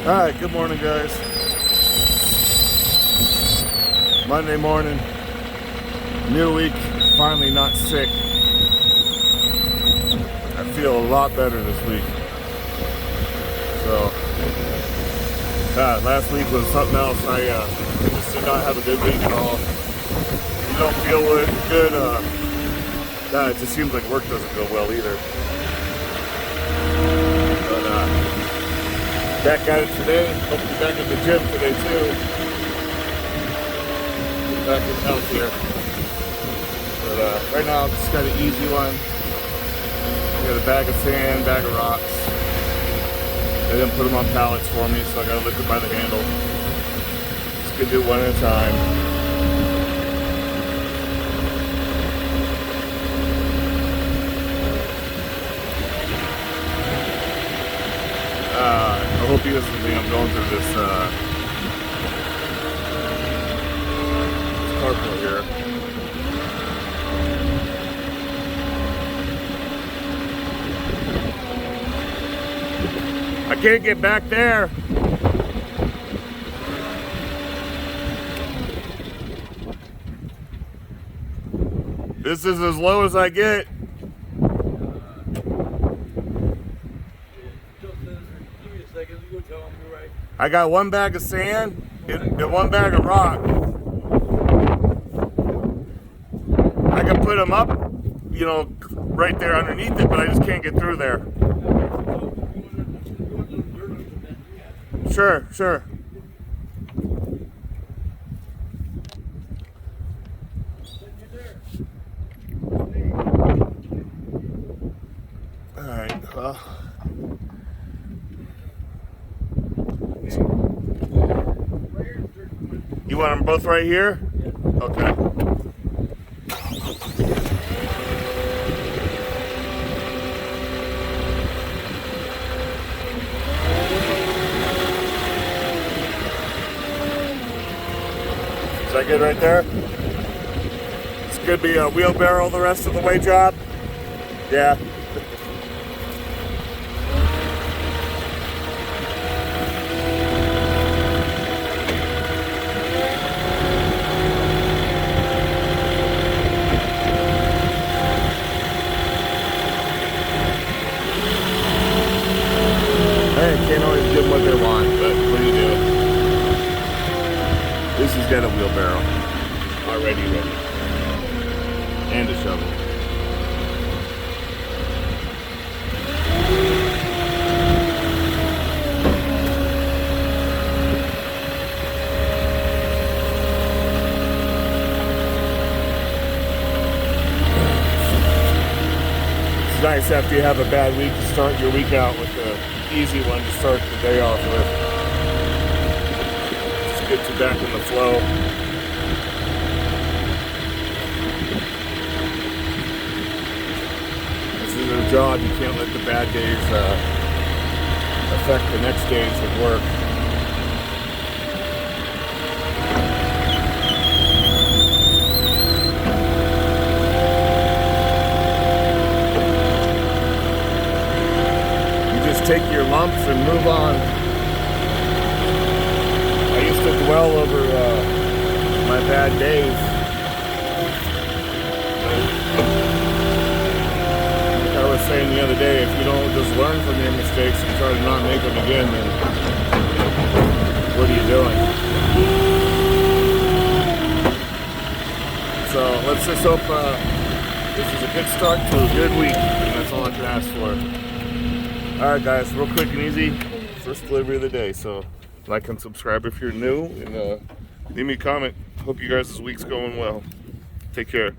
Alright, good morning guys. Monday morning, new week, finally not sick. I feel a lot better this week. So, last week was something else. I just did not have a good week at all. You don't feel good, it just seems like work doesn't go well either. Back at it today. Hope to be back at the gym today too. Get back in health here. But right now, just got an easy one. Got a bag of sand, bag of rocks. They didn't put them on pallets for me, so I got to lift it by the handle. Just gonna do one at a time. I hope you guys can think I'm going through this carpool here. I can't get back there. This is as low as I get. I got one bag of sand and one bag of rock. I can put them up, right there underneath it, but I just can't get through there. Sure. All right, well. You want them both right here? Okay. Is that good right there? This could be a wheelbarrow the rest of the way job. Yeah. Can't always give them what they want, but what do you do? This has got a wheelbarrow already ready. And a shovel. It's nice after you have a bad week to start your week out with a easy one to start the day off with. Just get you back in the flow. This is a job. You can't let the bad days affect the next days of work. Take your lumps and move on. I used to dwell over my bad days. Like I was saying the other day, if you don't just learn from your mistakes and try to not make them again, then what are you doing? So let's just hope this is a good start to a good week, and that's all I can ask for. Alright guys, real quick and easy, first delivery of the day, so like and subscribe if you're new, and leave me a comment. Hope you guys' week's going well. Take care.